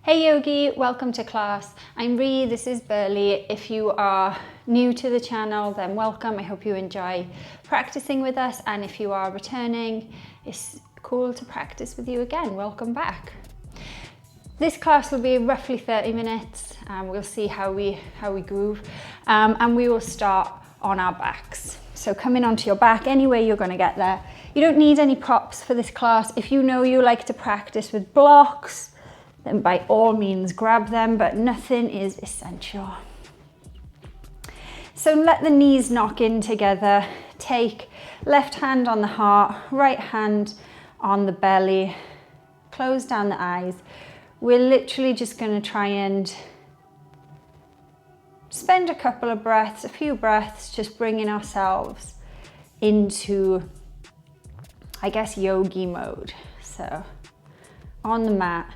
Hey Yogi, welcome to class. I'm Rhi, this is Burghley. If you are new to the channel, then welcome. I hope you enjoy practicing with us, and if you are returning, it's cool to practice with you again. Welcome back. This class will be roughly 30 minutes. We'll see how we groove, and we will start on our backs. So coming onto your back, any way you're going to get there. You don't need any props for this class. If you know you like to practice with blocks, then by all means grab them, but nothing is essential. So let the knees knock in together. Take left hand on the heart, right hand on the belly. Close down the eyes. We're literally just going to try and spend a few breaths, just bringing ourselves into, I guess, yogi mode. So on the mat,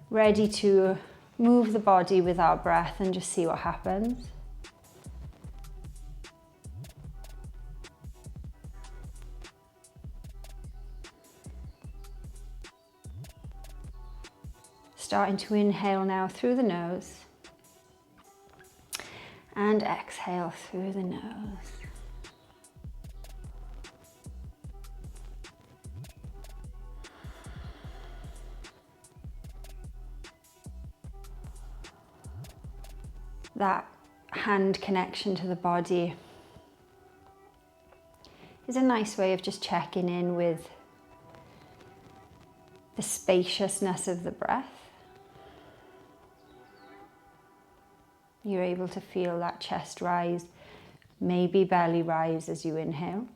ready to move the body with our breath and just see what happens. Starting to inhale now through the nose and exhale through the nose. That hand connection to the body is a nice way of just checking in with the spaciousness of the breath. You're able to feel that chest rise, maybe belly rise as you inhale,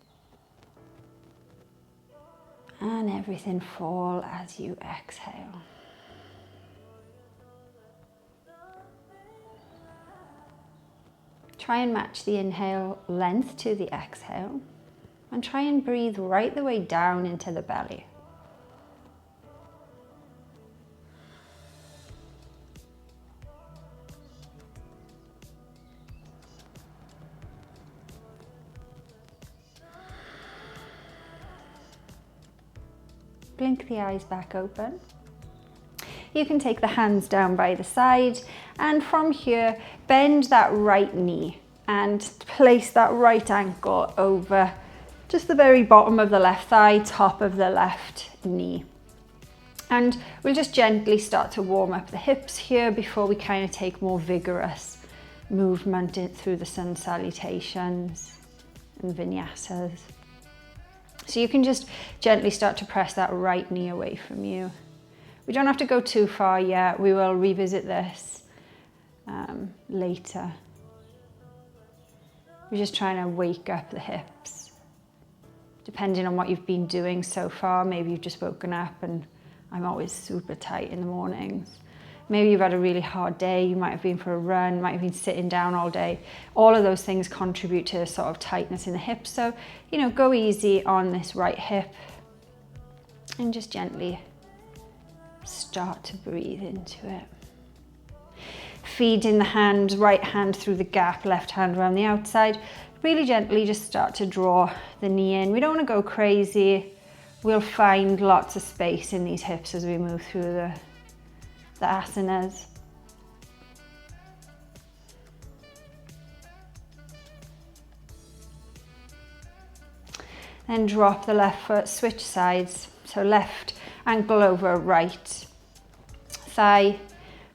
and everything fall as you exhale. Try and match the inhale length to the exhale, and try and breathe right the way down into the belly. Blink the eyes back open. You can take the hands down by the side, and from here, bend that right knee and place that right ankle over just the very bottom of the left thigh, top of the left knee. And we'll just gently start to warm up the hips here before we kind of take more vigorous movement through the sun salutations and vinyasas. So you can just gently start to press that right knee away from you. We don't have to go too far yet. We will revisit this later. We're just trying to wake up the hips. Depending on what you've been doing so far, maybe you've just woken up, and I'm always super tight in the mornings. Maybe you've had a really hard day. You might have been for a run, might have been sitting down all day. All of those things contribute to a sort of tightness in the hips. So, go easy on this right hip and just gently start to breathe into it. Feeding the hand, right hand through the gap, left hand around the outside. Really gently just start to draw the knee in. We don't want to go crazy. We'll find lots of space in these hips as we move through the asanas. Then drop the left foot, switch sides. So left ankle over right thigh.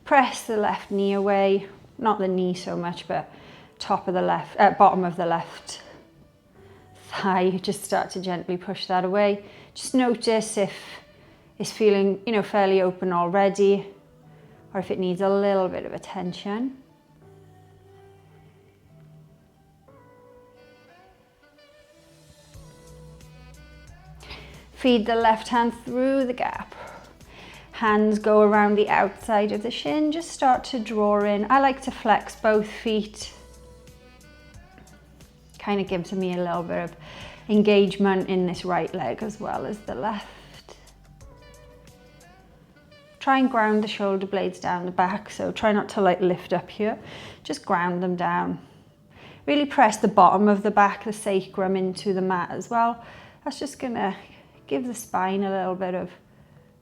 Press the left knee away, not the knee so much, but bottom of the left thigh. Just start to gently push that away. Just notice if it's feeling, fairly open already, or if it needs a little bit of attention. Feed the left hand through the gap. Hands go around the outside of the shin. Just start to draw in. I like to flex both feet. Kind of gives me a little bit of engagement in this right leg as well as the left. Try and ground the shoulder blades down the back. So try not to lift up here. Just ground them down. Really press the bottom of the back, the sacrum, into the mat as well. That's just gonna give the spine a little bit of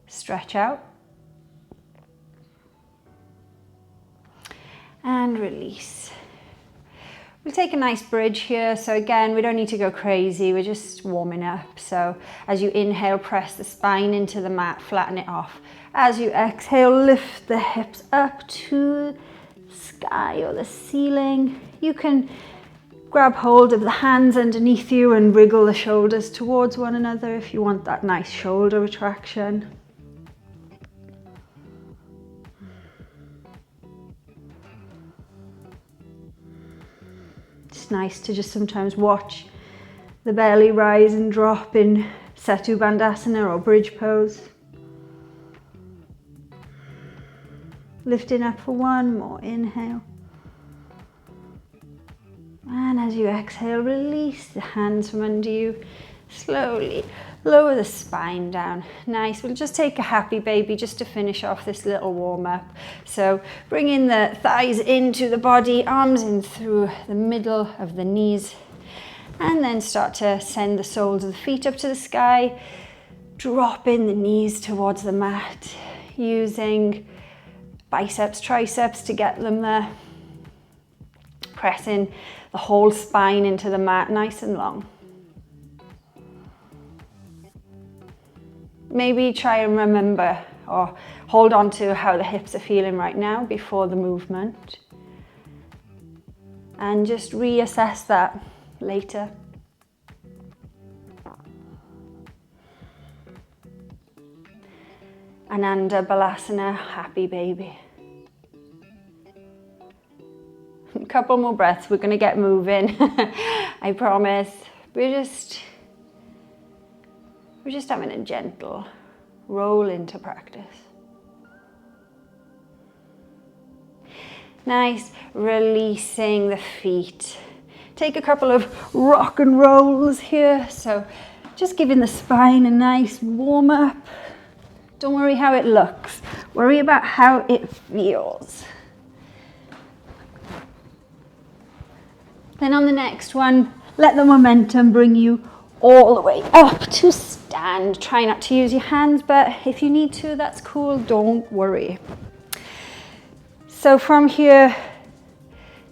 stretch out. and release. We'll take a nice bridge here. So again, we don't need to go crazy. We're just warming up. So as you inhale, press the spine into the mat, flatten it off. As you exhale, lift the hips up to the sky or the ceiling. You can grab hold of the hands underneath you and wriggle the shoulders towards one another if you want that nice shoulder retraction. It's nice to just sometimes watch the belly rise and drop in setu bandhasana or bridge pose. Lifting up for one more inhale. And as you exhale, release the hands from under you. Slowly lower the spine down. Nice. We'll just take a happy baby just to finish off this little warm up. So bringing the thighs into the body, arms in through the middle of the knees. And then start to send the soles of the feet up to the sky. Dropping the knees towards the mat. Using biceps, triceps to get them there. Pressing the whole spine into the mat, nice and long. Maybe try and remember or hold on to how the hips are feeling right now before the movement. And just reassess that later. Ananda Malasana, happy baby. A couple more breaths, we're going to get moving. I promise. We're just having a gentle roll into practice. Nice, releasing the feet. Take a couple of rock and rolls here. So just giving the spine a nice warm up. Don't worry how it looks. Worry about how it feels. Then on the next one, let the momentum bring you all the way up to stand. Try not to use your hands, but if you need to, that's cool. Don't worry. So from here,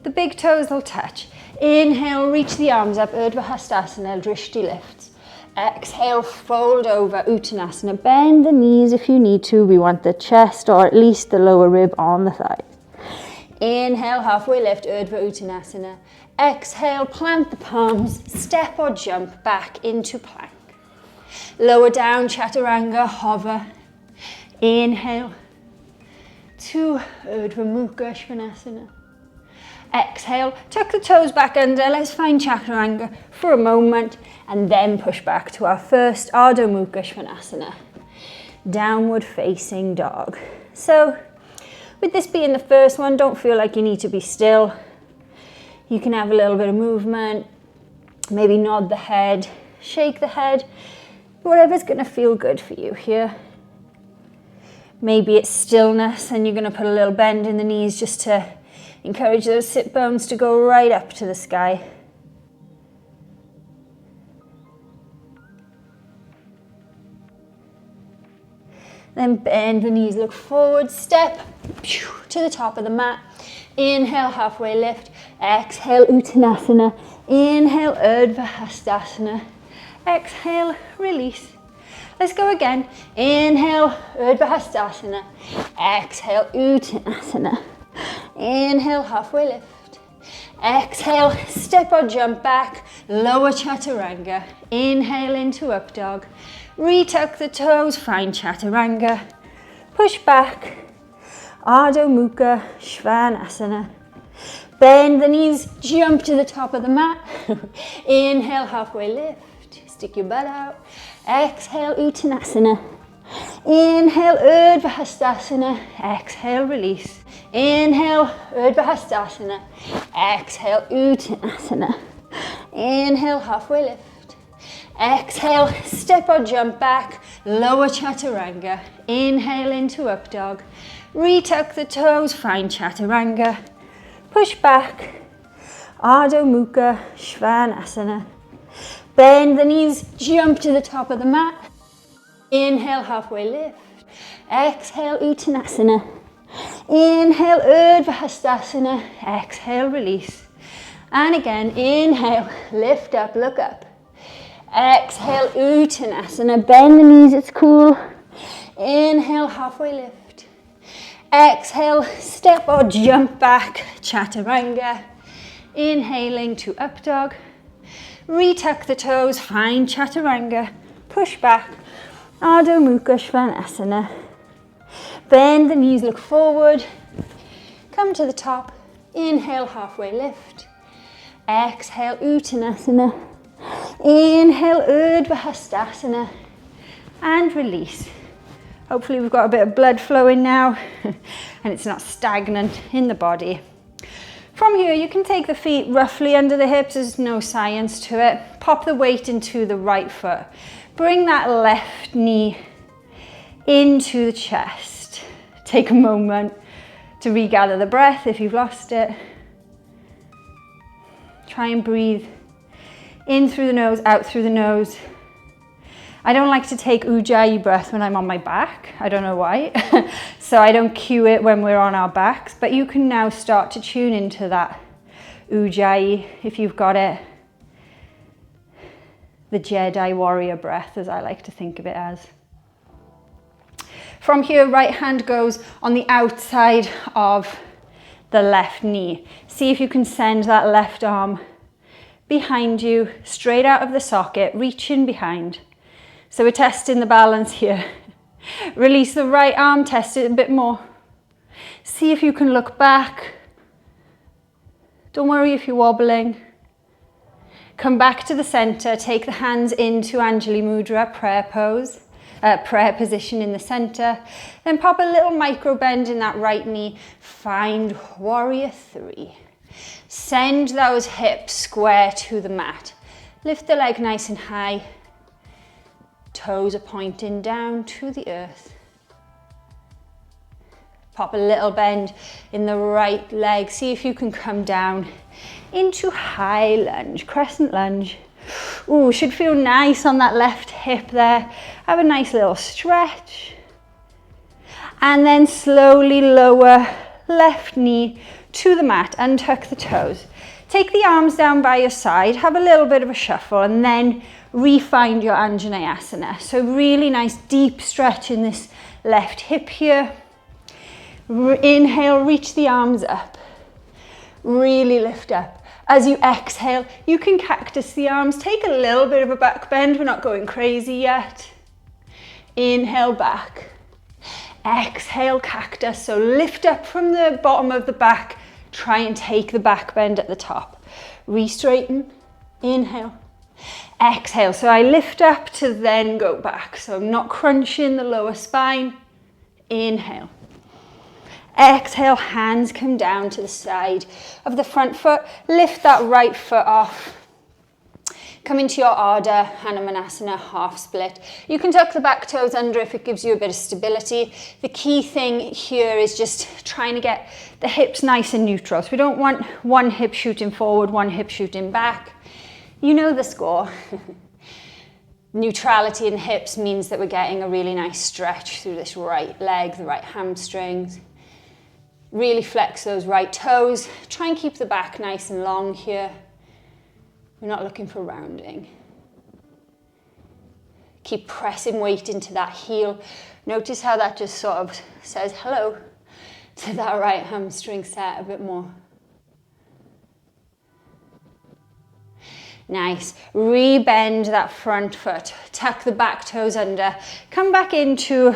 the big toes will touch. Inhale, reach the arms up, Urdhva, drishti lifts. Exhale, fold over, Uttanasana. Bend the knees if you need to. We want the chest or at least the lower rib on the thighs. Inhale, halfway lift, Urdhva Uttanasana. Exhale, plant the palms, step or jump back into plank. Lower down, chaturanga, hover. Inhale to Urdhva Mukha Svanasana. Exhale, tuck the toes back under. Let's find chaturanga for a moment and then push back to our first Ardha Mukha Svanasana. Downward facing dog. So with this being the first one, don't feel like you need to be still. You can have a little bit of movement, maybe nod the head, shake the head, whatever's going to feel good for you here. Maybe it's stillness and you're going to put a little bend in the knees just to encourage those sit bones to go right up to the sky. Then bend the knees, look forward, step to the top of the mat. Inhale, halfway lift. Exhale, Uttanasana. Inhale, Urdhva Hastasana. Exhale, release. Let's go again. Inhale, Urdhva Hastasana. Exhale, Uttanasana. Inhale, halfway lift. Exhale, step or jump back, lower chaturanga. Inhale into up dog. Retuck the toes, find chaturanga. Push back. Ardha Mukha Svanasana. Bend the knees, jump to the top of the mat. Inhale, halfway lift. Stick your butt out. Exhale, Uttanasana. Inhale, Urdhva Hastasana. Exhale, release. Inhale, Urdhva Hastasana. Exhale, Uttanasana. Inhale, halfway lift. Exhale, step or jump back, lower chaturanga. Inhale into up dog. Retuck the toes, find chaturanga. Push back. Ardha Mukha Svanasana. Bend the knees, jump to the top of the mat. Inhale, halfway lift. Exhale, Uttanasana. Inhale, urdhva, exhale, release. And again, inhale, lift up, look up. Exhale, Uttanasana, bend the knees, it's cool. Inhale, halfway lift. Exhale, step or jump back, chaturanga. Inhaling to up dog. Retuck the toes, find chaturanga. Push back, Adho Mukha Svanasana. Bend the knees, look forward. Come to the top. Inhale, halfway lift. Exhale, Uttanasana. Inhale, urdhva, and release. Hopefully we've got a bit of blood flowing now and it's not stagnant in the body. From here, you can take the feet roughly under the hips. There's no science to it. Pop the weight into the right foot. Bring that left knee into the chest. Take a moment to regather the breath if you've lost it. Try and breathe in through the nose, out through the nose. I don't like to take ujjayi breath when I'm on my back. I don't know why. So I don't cue it when we're on our backs, but you can now start to tune into that ujjayi if you've got it. The Jedi warrior breath, as I like to think of it as. From here, right hand goes on the outside of the left knee. See if you can send that left arm behind you, straight out of the socket, reach in behind. So we're testing the balance here. Release the right arm, test it a bit more. See if you can look back. Don't worry if you're wobbling. Come back to the center, take the hands into Anjali Mudra, prayer pose, prayer position in the center. Then pop a little micro bend in that right knee. Find warrior three. Send those hips square to the mat. Lift the leg nice and high. Toes are pointing down to the earth. Pop a little bend in the right leg. See if you can come down into high lunge, crescent lunge. Ooh, should feel nice on that left hip there. Have a nice little stretch. And then slowly lower left knee to the mat, untuck the toes. Take the arms down by your side, have a little bit of a shuffle, and then re-find your Anjaneyasana. So really nice deep stretch in this left hip here. Inhale, reach the arms up. Really lift up. As you exhale, you can cactus the arms. Take a little bit of a back bend. We're not going crazy yet. Inhale, back. Exhale, cactus. So lift up from the bottom of the back. Try and take the back bend at the top. Re-straighten. Inhale. Exhale. So I lift up to then go back. So I'm not crunching the lower spine. Inhale. Exhale, hands come down to the side of the front foot. Lift that right foot off. Come into your Ardha Hanumanasana, half split. You can tuck the back toes under if it gives you a bit of stability. The key thing here is just trying to get the hips nice and neutral. So we don't want one hip shooting forward, one hip shooting back. You know the score. Neutrality in the hips means that we're getting a really nice stretch through this right leg, the right hamstrings. Really flex those right toes. Try and keep the back nice and long here. We're not looking for rounding. Keep pressing weight into that heel. Notice how that just sort of says hello to that right hamstring set a bit more. Nice. Re-bend that front foot. Tuck the back toes under. Come back into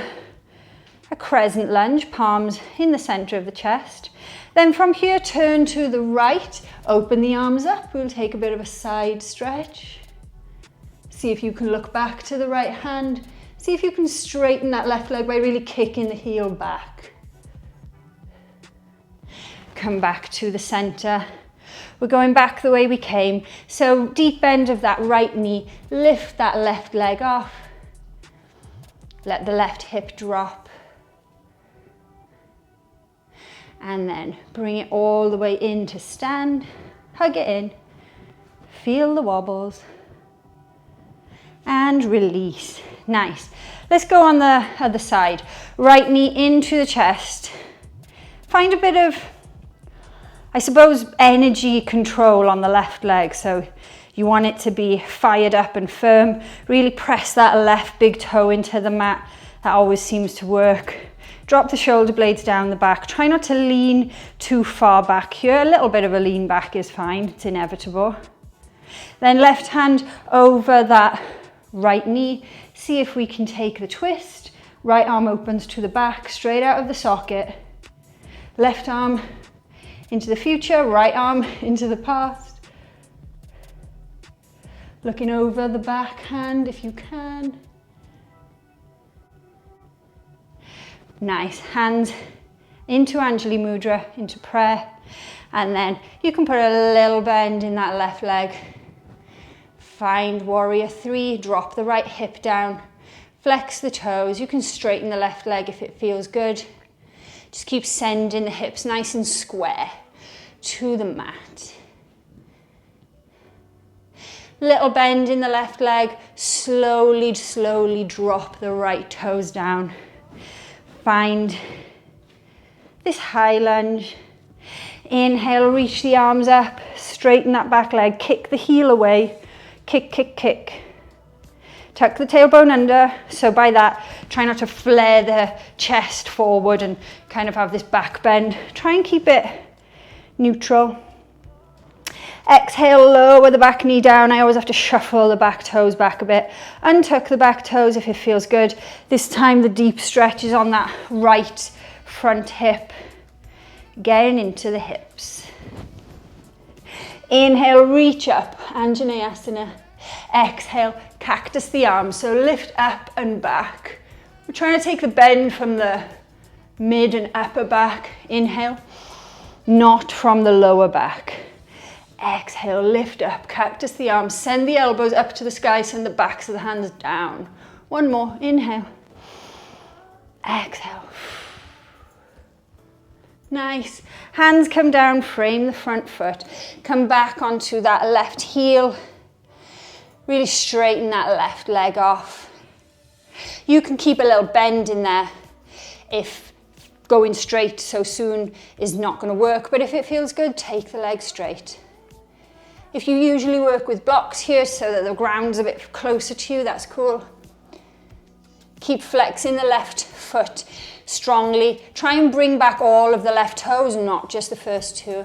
a crescent lunge, palms in the center of the chest. Then from here, turn to the right, open the arms up. We'll take a bit of a side stretch. See if you can look back to the right hand. See if you can straighten that left leg by really kicking the heel back. Come back to the center. We're going back the way we came. So deep bend of that right knee, lift that left leg off. Let the left hip drop. And then bring it all the way in to stand. Hug it in. Feel the wobbles. And release. Nice. Let's go on the other side. Right knee into the chest. Find a bit of, I suppose, energy control on the left leg. So you want it to be fired up and firm. Really press that left big toe into the mat. That always seems to work. Drop the shoulder blades down the back. Try not to lean too far back here. A little bit of a lean back is fine. It's inevitable. Then left hand over that right knee. See if we can take the twist. Right arm opens to the back, straight out of the socket. Left arm into the future, right arm into the past. Looking over the back hand if you can. Nice. Hands into Anjali Mudra, into prayer. And then you can put a little bend in that left leg. Find warrior three, drop the right hip down. Flex the toes. You can straighten the left leg if it feels good. Just keep sending the hips nice and square to the mat. Little bend in the left leg. Slowly, slowly drop the right toes down. Find this high lunge. Inhale, reach the arms up. Straighten that back leg. Kick the heel away. Kick, kick, kick. Tuck the tailbone under, so by that, try not to flare the chest forward and kind of have this back bend. Try and keep it neutral. Exhale, lower the back knee down. I always have to shuffle the back toes back a bit. Untuck the back toes if it feels good. This time the deep stretch is on that right front hip. Getting into the hips. Inhale, reach up, Anjaneyasana. Exhale, cactus the arms, so lift up and back. We're trying to take the bend from the mid and upper back. Inhale, not from the lower back. Exhale, lift up, cactus the arms, send the elbows up to the sky, send the backs of the hands down. One more, inhale. Exhale. Nice. Hands come down, frame the front foot. Come back onto that left heel. Really straighten that left leg off. You can keep a little bend in there if going straight so soon is not going to work, but if it feels good, take the leg straight. If you usually work with blocks here so that the ground's a bit closer to you, that's cool. Keep flexing the left foot strongly. Try and bring back all of the left toes, not just the first two.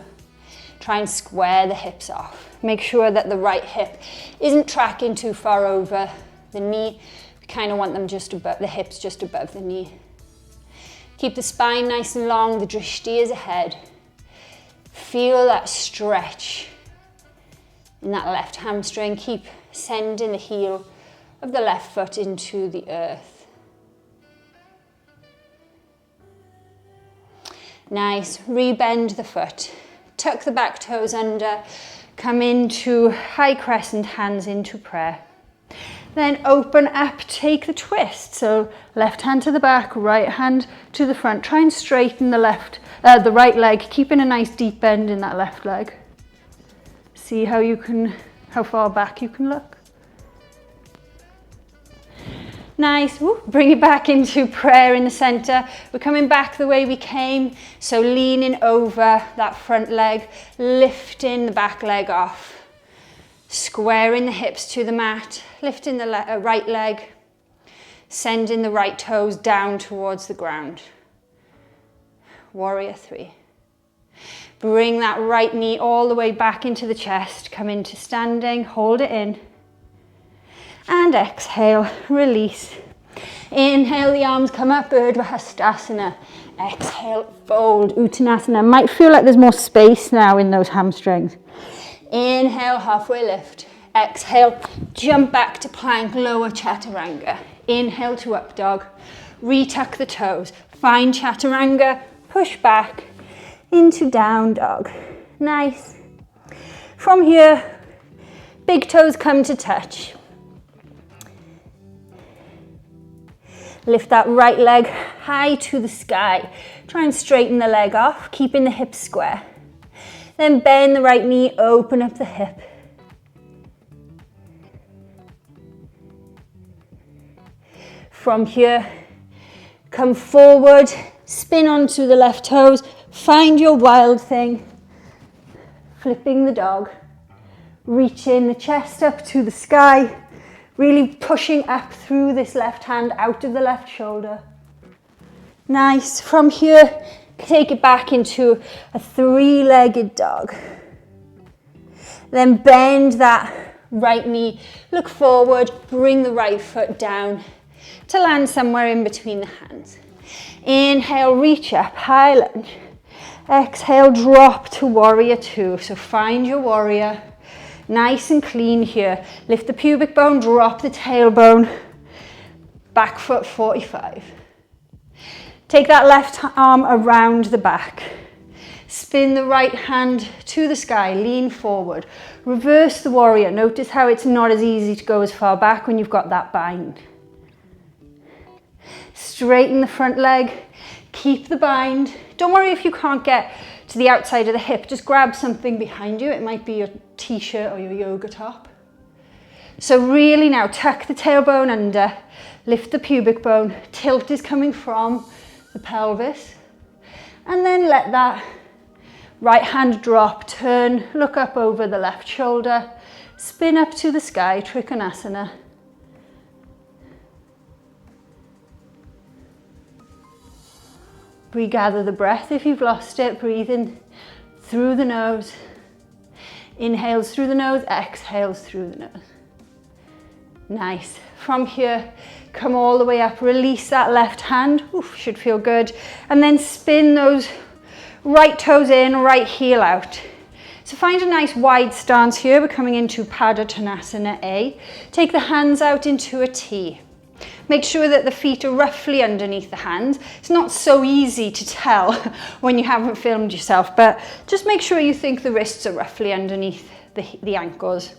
Try and square the hips off. Make sure that the right hip isn't tracking too far over the knee. We kind of want them just above, the hips just above the knee. Keep the spine nice and long, the drishti is ahead. Feel that stretch in that left hamstring. Keep sending the heel of the left foot into the earth. Nice, rebend the foot. Tuck the back toes under. Come into high crescent, hands into prayer. Then open up, take the twist. So left hand to the back, right hand to the front. Try and straighten the right leg, keeping a nice deep bend in that left leg. See how far back you can look. Nice. Woo. Bring it back into prayer in the center. We're coming back the way we came. So leaning over that front leg, lifting the back leg off, squaring the hips to the mat, lifting the right leg, sending the right toes down towards the ground. Warrior three. Bring that right knee all the way back into the chest. Come into standing, hold it in. And exhale, release. Inhale, the arms come up, Virabhadrasana. Exhale, fold, Uttanasana. Might feel like there's more space now in those hamstrings. Inhale, halfway lift. Exhale, jump back to plank, lower chaturanga. Inhale to up dog. Retuck the toes. Find chaturanga, push back into down dog. Nice. From here, big toes come to touch. Lift that right leg high to the sky. Try and straighten the leg off, keeping the hips square. Then bend the right knee, open up the hip. From here, come forward, spin onto the left toes, Find your wild thing. Flipping the dog. Reaching the chest up to the sky. Really pushing up through this left hand out of the left shoulder. Nice. From here, take it back into a three-legged dog. Then bend that right knee, look forward, bring the right foot down to land somewhere in between the hands. Inhale, reach up, high lunge. Exhale, drop to warrior two. So find your warrior, nice and clean here. Lift the pubic bone, drop the tailbone, back foot 45. Take that left arm around the back. Spin the right hand to the sky, lean forward. Reverse the warrior. Notice how it's not as easy to go as far back when you've got that bind. Straighten the front leg, keep the bind. Don't worry if you can't get to the outside of the hip, just grab something behind you. It might be your t-shirt or your yoga top. So really now tuck the tailbone under, lift the pubic bone, tilt is coming from the pelvis, and then let that right hand drop, turn, look up over the left shoulder, spin up to the sky, Trikanasana. Regather the breath if you've lost it, breathe in through the nose. Inhales through the nose, exhales through the nose. Nice. From here, come all the way up, release that left hand, oof, should feel good. And then spin those right toes in, right heel out. So find a nice wide stance here. We're coming into Tanasana A. Take the hands out into a T. Make sure that the feet are roughly underneath the hands. It's not so easy to tell when you haven't filmed yourself, but just make sure you think the wrists are roughly underneath the ankles.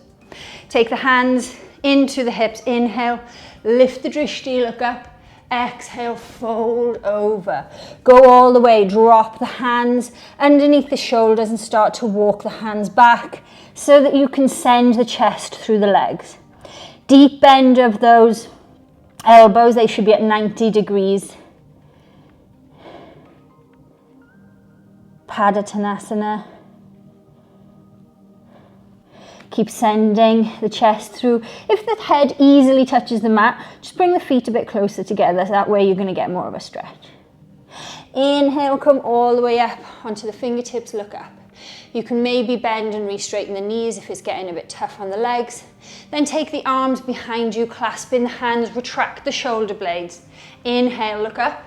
Take the hands into the hips. Inhale, lift the drishti, look up. Exhale, fold over. Go all the way, drop the hands underneath the shoulders and start to walk the hands back so that you can send the chest through the legs. Deep bend of those elbows, they should be at 90 degrees. Tanasana. Keep sending the chest through. If the head easily touches the mat, just bring the feet a bit closer together. So that way you're going to get more of a stretch. Inhale, come all the way up onto the fingertips, look up. You can maybe bend and re-straighten the knees if it's getting a bit tough on the legs. Then take the arms behind you, clasp in the hands, retract the shoulder blades. Inhale, look up.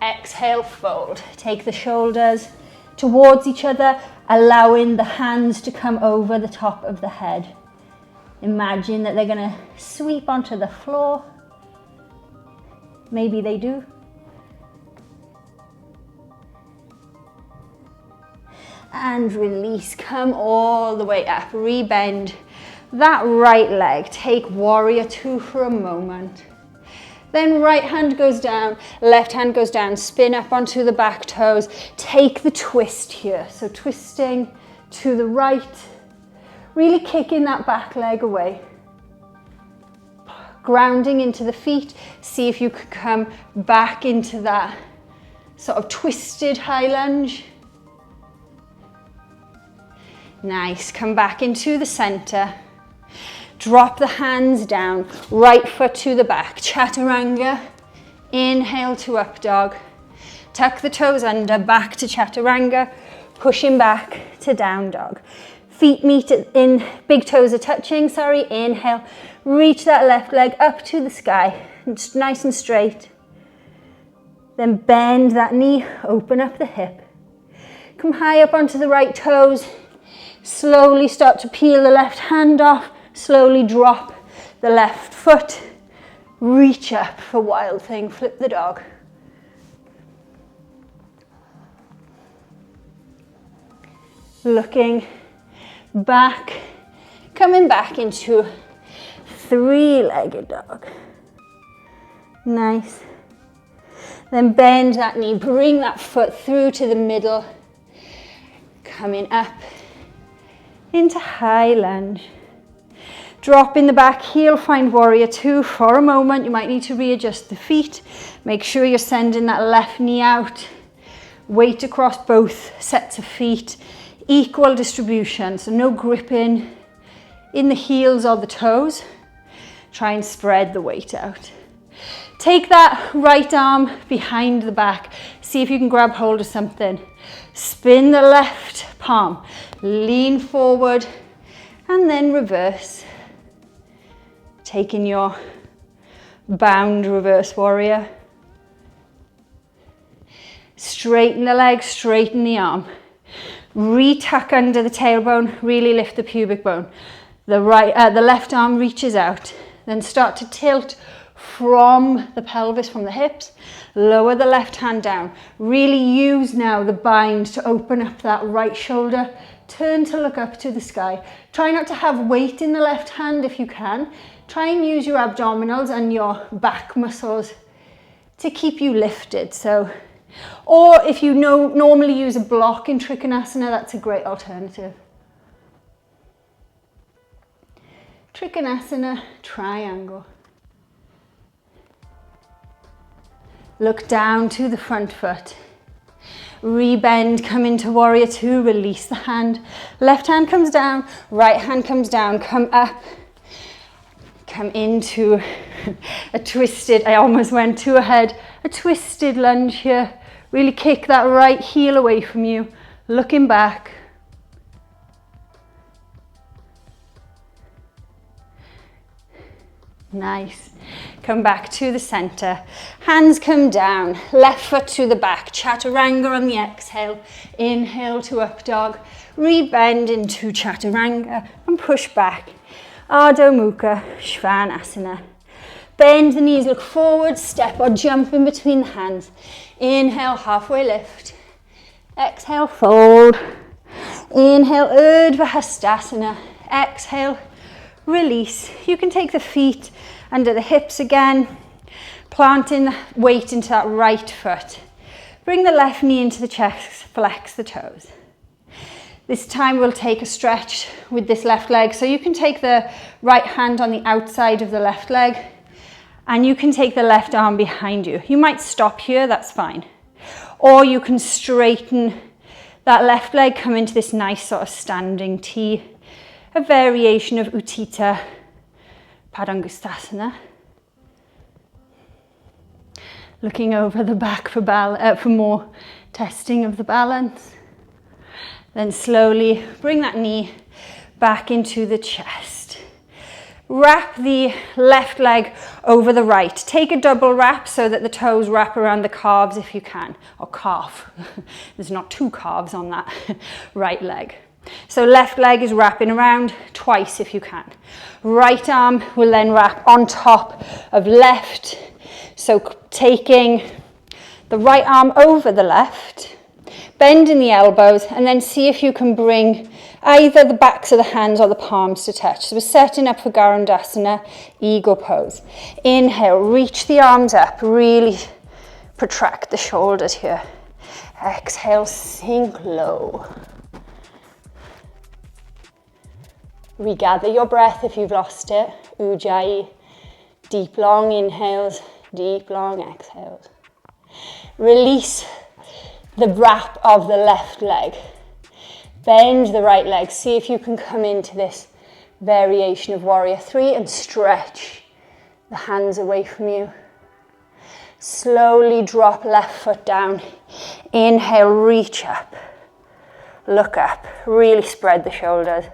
Exhale, fold. Take the shoulders towards each other, allowing the hands to come over the top of the head. Imagine that they're going to sweep onto the floor. Maybe they do. And release, come all the way up, rebend that right leg. Take warrior two for a moment. Then right hand goes down, left hand goes down, spin up onto the back toes. Take the twist here. So twisting to the right, really kicking that back leg away. Grounding into the feet. See if you could come back into that sort of twisted high lunge. Nice, come back into the center. Drop the hands down, right foot to the back, chaturanga. Inhale to up dog. Tuck the toes under, back to chaturanga. Pushing back to down dog. Feet meet in, big toes are touching, sorry. Inhale, reach that left leg up to the sky. It's nice and straight. Then bend that knee, open up the hip. Come high up onto the right toes. Slowly start to peel the left hand off. Slowly drop the left foot. Reach up for wild thing. Flip the dog. Looking back. Coming back into three-legged dog. Nice. Then bend that knee. Bring that foot through to the middle. Coming up into high lunge. Drop in the back heel, find warrior two for a moment. You might need to readjust the feet. Make sure you're sending that left knee out. Weight across both sets of feet, equal distribution, so no gripping in the heels or the toes. Try and spread the weight out. Take that right arm behind the back. See if you can grab hold of something. Spin the left palm, lean forward, and then reverse. Taking your bound reverse warrior. Straighten the leg, straighten the arm. Retuck under the tailbone, really lift the pubic bone. The left arm reaches out. Then start to tilt from the pelvis, from the hips. Lower the left hand down. Really use now the bind to open up that right shoulder. Turn to look up to the sky. Try not to have weight in the left hand if you can. Try and use your abdominals and your back muscles to keep you lifted. Or if you normally use a block in Trikanasana, that's a great alternative. Trikanasana, triangle. Look down to the front foot. Rebend, come into warrior two, release the hand. Left hand comes down, right hand comes down, come up. Come into a twisted, I almost went two ahead, a twisted lunge here. Really kick that right heel away from you, looking back. Nice. Come back to the center. Hands come down, left foot to the back. Chaturanga on the exhale. Inhale to up dog. Rebend into chaturanga and push back. Ardha Mukha Svanasana. Bend the knees, look forward, step or jump in between the hands. Inhale, halfway lift. Exhale, fold. Inhale, urdhva. Exhale, release. You can take the feet under the hips again, planting the weight into that right foot. Bring the left knee into the chest, flex the toes. This time we'll take a stretch with this left leg. So you can take the right hand on the outside of the left leg and you can take the left arm behind you. You might stop here, that's fine. Or you can straighten that left leg, come into this nice sort of standing T, a variation of Uttita Padangusthasana. Looking over the back for more testing of the balance. Then slowly bring that knee back into the chest. Wrap the left leg over the right. Take a double wrap so that the toes wrap around the calves if you can, or calf. There's not two calves on that right leg. So left leg is wrapping around twice if you can. Right arm will then wrap on top of left. So taking the right arm over the left, bending the elbows, and then see if you can bring either the backs of the hands or the palms to touch. So we're setting up for Garundasana, eagle pose. Inhale, reach the arms up, really protract the shoulders here. Exhale, sink low. Regather your breath if you've lost it. Ujjayi, deep long inhales, deep long exhales. Release the wrap of the left leg. Bend the right leg. See if you can come into this variation of warrior three and stretch the hands away from you. Slowly drop left foot down. Inhale, reach up. Look up. Really spread the shoulders.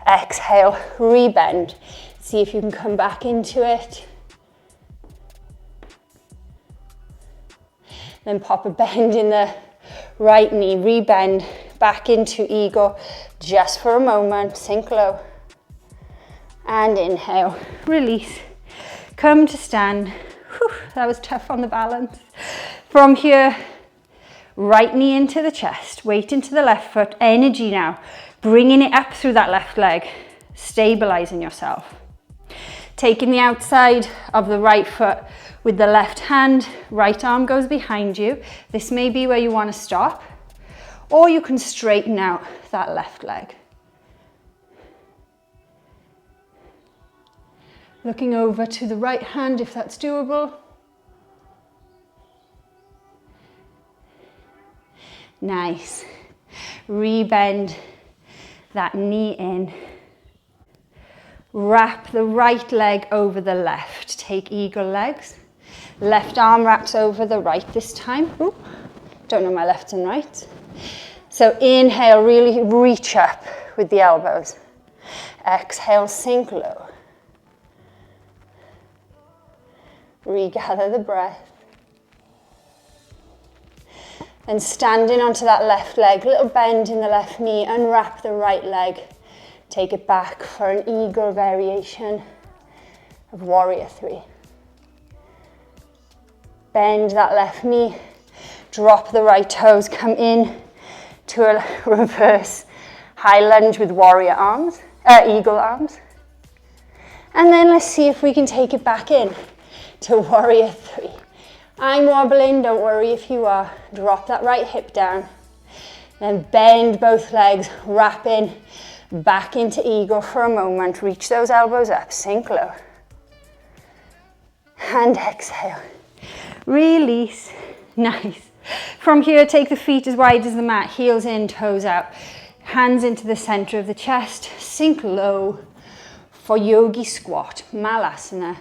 Exhale, rebend. See if you can come back into it. Then pop a bend in the right knee, rebend back into eagle just for a moment. Sink low. And inhale, release. Come to stand. Whew, that was tough on the balance. From here, right knee into the chest, weight into the left foot, energy now. Bringing it up through that left leg, stabilizing yourself. Taking the outside of the right foot with the left hand, right arm goes behind you. This may be where you want to stop, or you can straighten out that left leg. Looking over to the right hand if that's doable. Nice. Rebend that knee in. Wrap the right leg over the left. Take eagle legs. Left arm wraps over the right this time. Ooh, don't know my left and right. So inhale, really reach up with the elbows. Exhale, sink low. Regather the breath. And standing onto that left leg, little bend in the left knee, unwrap the right leg. Take it back for an eagle variation of warrior three. Bend that left knee, drop the right toes, come in to a reverse high lunge with warrior arms, eagle arms. And then let's see if we can take it back in to warrior three. I'm wobbling, don't worry if you are. Drop that right hip down. Then bend both legs, wrap in, back into eagle for a moment. Reach those elbows up, sink low. And exhale. Release. Nice. From here, take the feet as wide as the mat, heels in, toes out. Hands into the center of the chest, sink low for yogi squat, Malasana.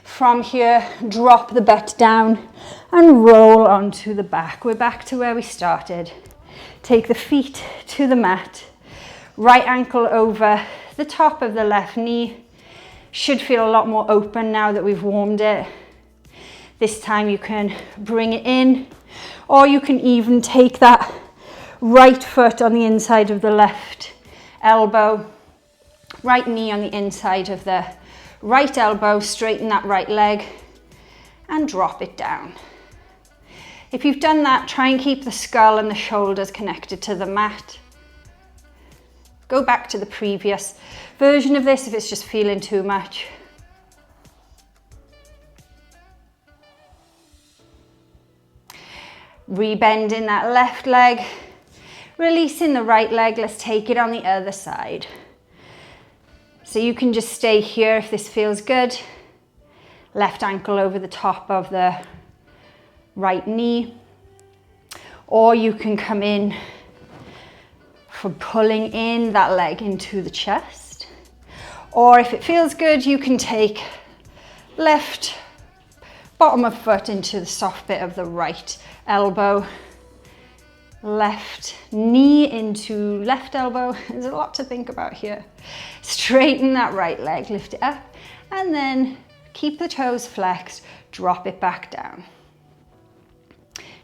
From here, drop the butt down and roll onto the back. We're back to where we started. Take the feet to the mat. Right ankle over the top of the left knee. Should feel a lot more open now that we've warmed it. This time you can bring it in, or you can even take that right foot on the inside of the left elbow, right knee on the inside of the right elbow, straighten that right leg and drop it down. If you've done that, try and keep the skull and the shoulders connected to the mat. Go back to the previous version of this if it's just feeling too much. Rebending that left leg, releasing the right leg. Let's take it on the other side. So you can just stay here if this feels good. Left ankle over the top of the right knee. Or you can come in for pulling in that leg into the chest. Or if it feels good, you can take left bottom of foot into the soft bit of the right elbow. Left knee into left elbow. There's a lot to think about here. Straighten that right leg, lift it up, and then keep the toes flexed, drop it back down.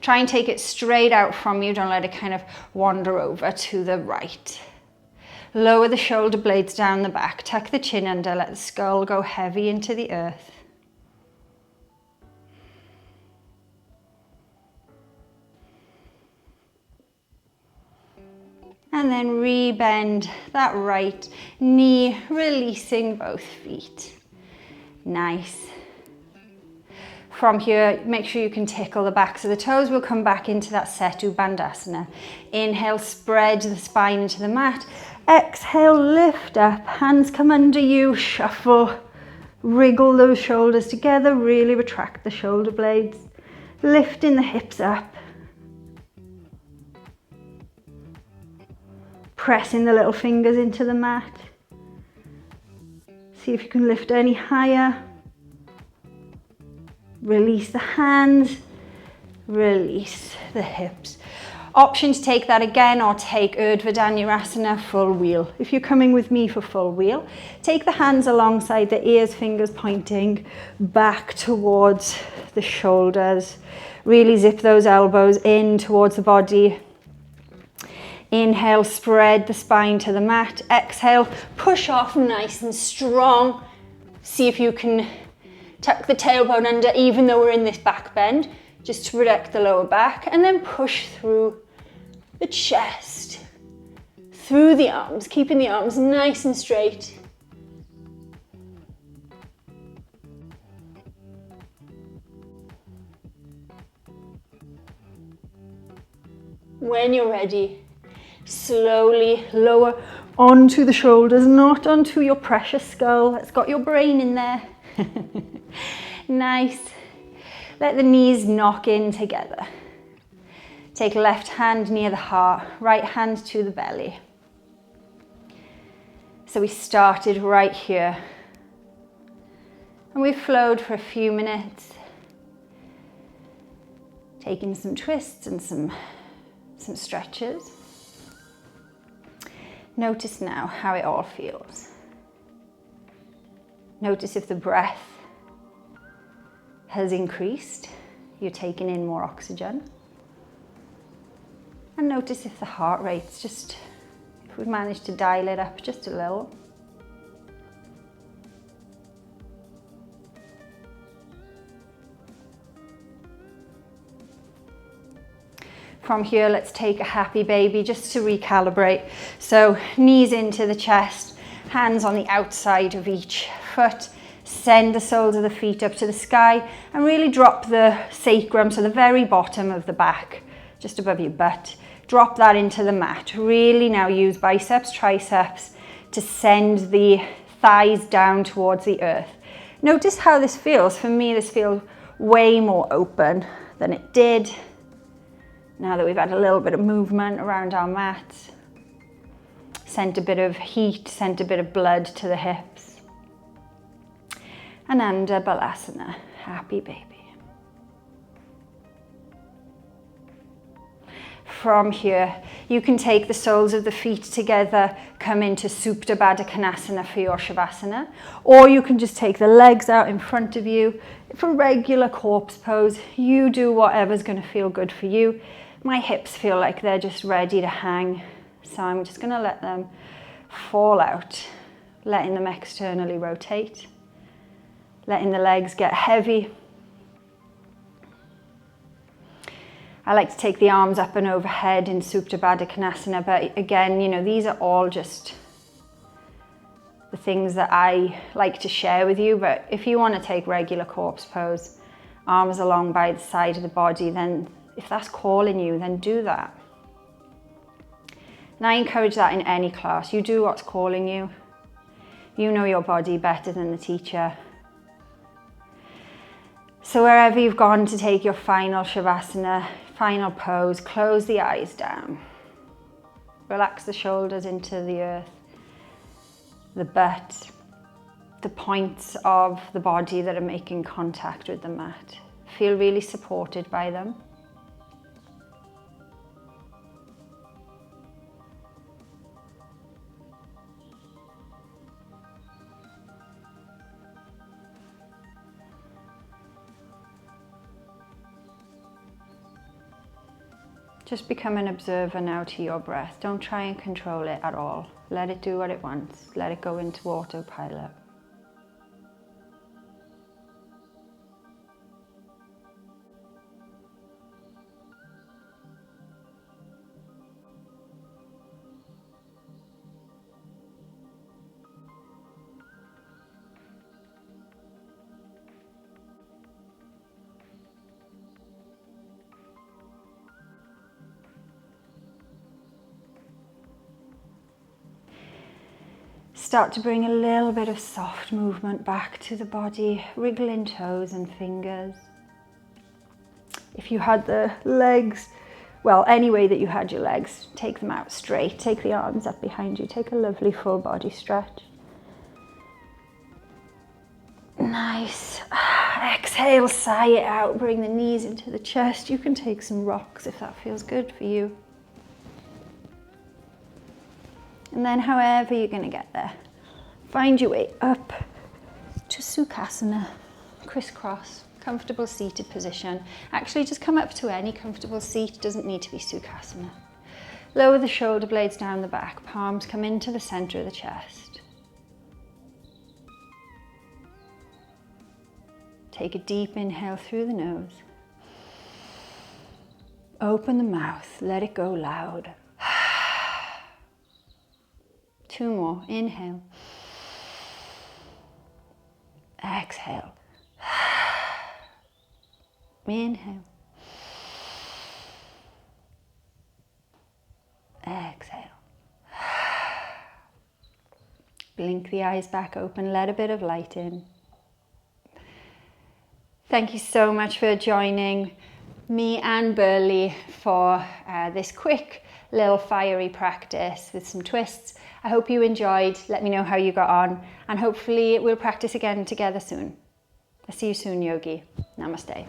Try and take it straight out from you, don't let it kind of wander over to the right. Lower the shoulder blades down the back, tuck the chin under, let the skull go heavy into the earth. And then rebend that right knee, releasing both feet. Nice. From here, make sure you can tickle the backs of the toes. We'll come back into that setu, bandhasana. Inhale, spread the spine into the mat. Exhale, lift up, hands come under you, shuffle. Wriggle those shoulders together, really retract the shoulder blades. Lifting the hips up. Pressing the little fingers into the mat. See if you can lift any higher. Release the hands, release the hips. Option to take that again or take urdhva dhanurasana, full wheel. If you're coming with me for full wheel, take the hands alongside the ears, fingers pointing back towards the shoulders. Really zip those elbows in towards the body. Inhale, spread the spine to the mat. Exhale, push off nice and strong. See if you can tuck the tailbone under, even though we're in this back bend, just to protect the lower back. And then push through the chest, through the arms, keeping the arms nice and straight. When you're ready, slowly lower onto the shoulders, not onto your precious skull. It's got your brain in there. Nice. Let the knees knock in together. Take left hand near the heart, right hand to the belly. So we started right here. And we flowed for a few minutes, taking some twists and some stretches. Notice now how it all feels. Notice if the breath has increased, you're taking in more oxygen. And notice if the heart rate's if we've managed to dial it up just a little. From here, let's take a happy baby just to recalibrate. So knees into the chest, hands on the outside of each foot. Send the soles of the feet up to the sky and really drop the sacrum, so the very bottom of the back, just above your butt. Drop that into the mat. Really now use biceps, triceps to send the thighs down towards the earth. Notice how this feels. For me, this feels way more open than it did now that we've had a little bit of movement around our mat. Sent a bit of heat, sent a bit of blood to the hips. And under Malasana, happy baby. From here, you can take the soles of the feet together, come into Virabhadrasana for your Sukhasana, or you can just take the legs out in front of you for regular corpse pose. You do whatever's going to feel good for you. My hips feel like they're just ready to hang, so I'm just going to let them fall out, letting them externally rotate, letting the legs get heavy. I like to take the arms up and overhead in Virabhadrasana, but again, you know, these are all just the things that I like to share with you. But if you want to take regular corpse pose, arms along by the side of the body, then if that's calling you, then do that. And I encourage that in any class. You do what's calling you. You know your body better than the teacher. So wherever you've gone to take your final Shavasana, final pose, close the eyes down. Relax the shoulders into the earth, the butt, the points of the body that are making contact with the mat. Feel really supported by them. Just become an observer now to your breath. Don't try and control it at all. Let it do what it wants. Let it go into autopilot. Start to bring a little bit of soft movement back to the body, wriggling toes and fingers. If you had the legs, well, any way that you had your legs, take them out straight, take the arms up behind you, take a lovely full body stretch. Nice. Exhale, sigh it out, bring the knees into the chest. You can take some rocks if that feels good for you. And then however you're going to get there, find your way up to Sukhasana, crisscross, comfortable seated position. Actually, just come up to any comfortable seat, it doesn't need to be Sukhasana. Lower the shoulder blades down the back, palms come into the center of the chest. Take a deep inhale through the nose. Open the mouth, let it go loud. 2 more, inhale. Exhale. Inhale. Exhale. Blink the eyes back open, let a bit of light in. Thank you so much for joining me and Burghley for this quick little fiery practice with some twists. I hope you enjoyed. Let me know how you got on, and hopefully we'll practice again together soon. I'll see you soon, Yogi. Namaste.